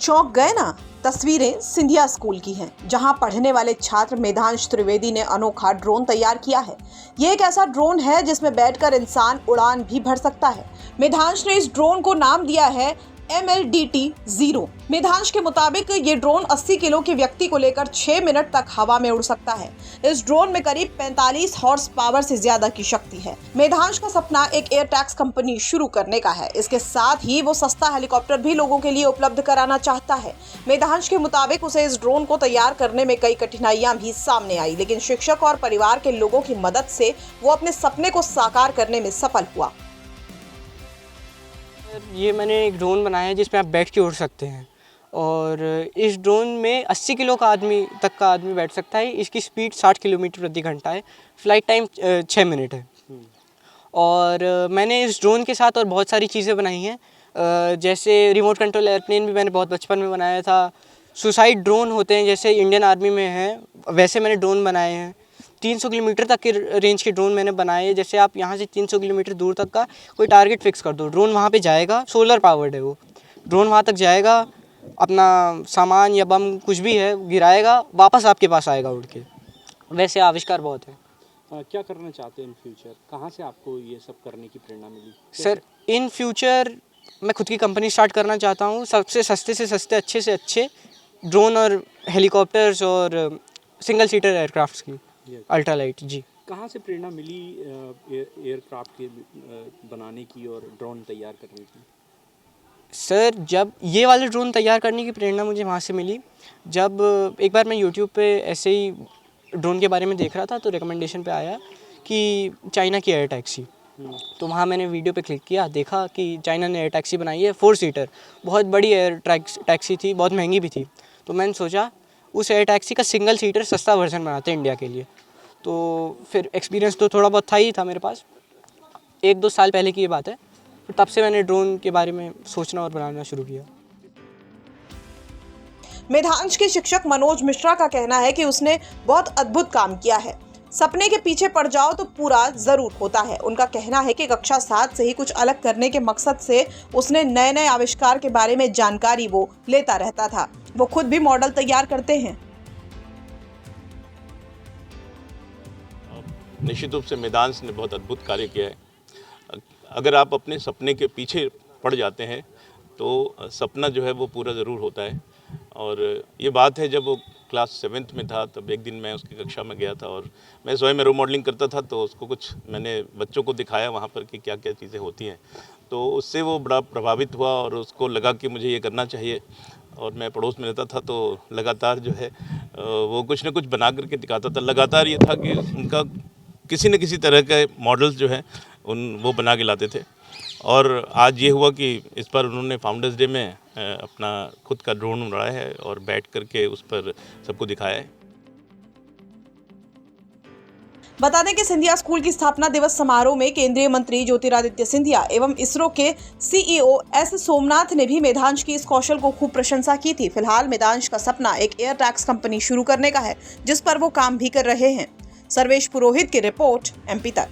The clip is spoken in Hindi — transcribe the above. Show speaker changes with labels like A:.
A: चौंक गए ना? तस्वीरें सिंधिया स्कूल की हैं, जहां पढ़ने वाले छात्र मेधांश त्रिवेदी ने अनोखा ड्रोन तैयार किया है। ये एक ऐसा ड्रोन है जिसमें बैठकर इंसान उड़ान भी भर सकता है। मेधांश ने इस ड्रोन को नाम दिया है MLDT-0। मेधांश के मुताबिक ये ड्रोन 80 किलो के व्यक्ति को लेकर 6 मिनट तक हवा में उड़ सकता है। इस ड्रोन में करीब 45 हॉर्स पावर से ज्यादा की शक्ति है। मेधांश का सपना एक एयर टैक्स कंपनी शुरू करने का है। इसके साथ ही वो सस्ता हेलीकॉप्टर भी लोगों के लिए उपलब्ध कराना चाहता है। मेधांश के मुताबिक उसे इस ड्रोन को तैयार करने में कई कठिनाइयां भी सामने आई, लेकिन शिक्षक और परिवार के लोगों की मदद से वो अपने सपने को साकार करने में सफल हुआ।
B: ये मैंने एक ड्रोन बनाया है जिसमें आप बैठ के उड़ सकते हैं और इस ड्रोन में 80 किलो का आदमी बैठ सकता है। इसकी स्पीड 60 किलोमीटर प्रति घंटा है। फ्लाइट टाइम 6 मिनट है। और मैंने इस ड्रोन के साथ और बहुत सारी चीज़ें बनाई हैं, जैसे रिमोट कंट्रोल एयरप्लेन भी मैंने बहुत बचपन में बनाया था। सुसाइड ड्रोन होते हैं जैसे इंडियन आर्मी में हैं, वैसे मैंने ड्रोन बनाए हैं। 300 किलोमीटर तक के रेंज के ड्रोन मैंने बनाए हैं। जैसे आप यहाँ से 300 किलोमीटर दूर तक का कोई टारगेट फिक्स कर दो, ड्रोन वहाँ पे जाएगा। सोलर पावर्ड है वो ड्रोन, वहाँ तक जाएगा, अपना सामान या बम कुछ भी है गिराएगा, वापस आपके पास आएगा उड़ के। वैसे आविष्कार बहुत है।
C: क्या करना चाहते हैं इन फ्यूचर? कहाँ से आपको ये सब करने की प्रेरणा मिली?
B: सर, इन फ्यूचर मैं खुद की कंपनी स्टार्ट करना चाहता हूँ। सबसे सस्ते से सस्ते, अच्छे से अच्छे ड्रोन और हेलीकॉप्टर्स और सिंगल सीटर एयरक्राफ्ट्स की अल्ट्रालाइट। जी,
C: कहाँ से प्रेरणा मिली एयरक्राफ्ट के बनाने की और ड्रोन तैयार करने की?
B: सर, जब ये वाले ड्रोन तैयार करने की प्रेरणा मुझे वहाँ से मिली, जब एक बार मैं यूट्यूब पे ऐसे ही ड्रोन के बारे में देख रहा था तो रिकमेंडेशन पे आया कि चाइना की एयर टैक्सी। तो वहाँ मैंने वीडियो पे क्लिक किया, देखा कि चाइना ने एयर टैक्सी बनाई है 4 सीटर। बहुत बड़ी एयर टैक्सी थी, बहुत महंगी भी थी। तो मैंने सोचा उस एयर टैक्सी का सिंगल सीटर सस्ता वर्जन बनाते हैं इंडिया के लिए। तो फिर एक्सपीरियंस तो थोड़ा बहुत था ही था मेरे पास। 1-2 साल पहले की ये बात है। फिर तब से मैंने ड्रोन के बारे में सोचना और बनाना शुरू किया।
A: मेधांश के शिक्षक मनोज मिश्रा का कहना है कि उसने बहुत अद्भुत काम किया है। सपने के पीछे पड़ जाओ तो पूरा जरूर होता है। उनका कहना है कि कक्षा 7 से ही कुछ अलग करने के मकसद से उसने नए नए आविष्कार के बारे में जानकारी वो लेता रहता था। वो खुद भी मॉडल तैयार करते हैं।
D: निश्चित रूप से मेधांश ने बहुत अद्भुत कार्य किया है। अगर आप अपने सपने के पीछे पड़ जाते हैं तो सपना जो है वो पूरा ज़रूर होता है। और ये बात है, जब वो क्लास 7th में था तब एक दिन मैं उसकी कक्षा में गया था और मैं स्वयं एरो मॉडलिंग करता था, तो उसको कुछ मैंने बच्चों को दिखाया वहाँ पर कि क्या क्या चीज़ें होती हैं। तो उससे वो बड़ा प्रभावित हुआ और उसको लगा कि मुझे ये करना चाहिए। और मैं पड़ोस में रहता था तो लगातार जो है वो कुछ ना कुछ बना करके दिखाता था। लगातार ये था कि उनका किसी न किसी तरह के मॉडल्स जो हैं वो बना के लाते थे। और आज ये हुआ कि इस पर उन्होंने फाउंडर्स डे में अपना खुद का ड्रोन उड़ाया है और बैठ करके उस पर सबको दिखाया है।
A: बता दें कि सिंधिया स्कूल की स्थापना दिवस समारोह में केंद्रीय मंत्री ज्योतिरादित्य सिंधिया एवं इसरो के CEO S सोमनाथ ने भी मेधांश की इस कौशल को खूब प्रशंसा की थी। फिलहाल मेधांश का सपना एक एयर टैक्स कंपनी शुरू करने का है, जिस पर वो काम भी कर रहे हैं। सर्वेश पुरोहित की रिपोर्ट, MP तक।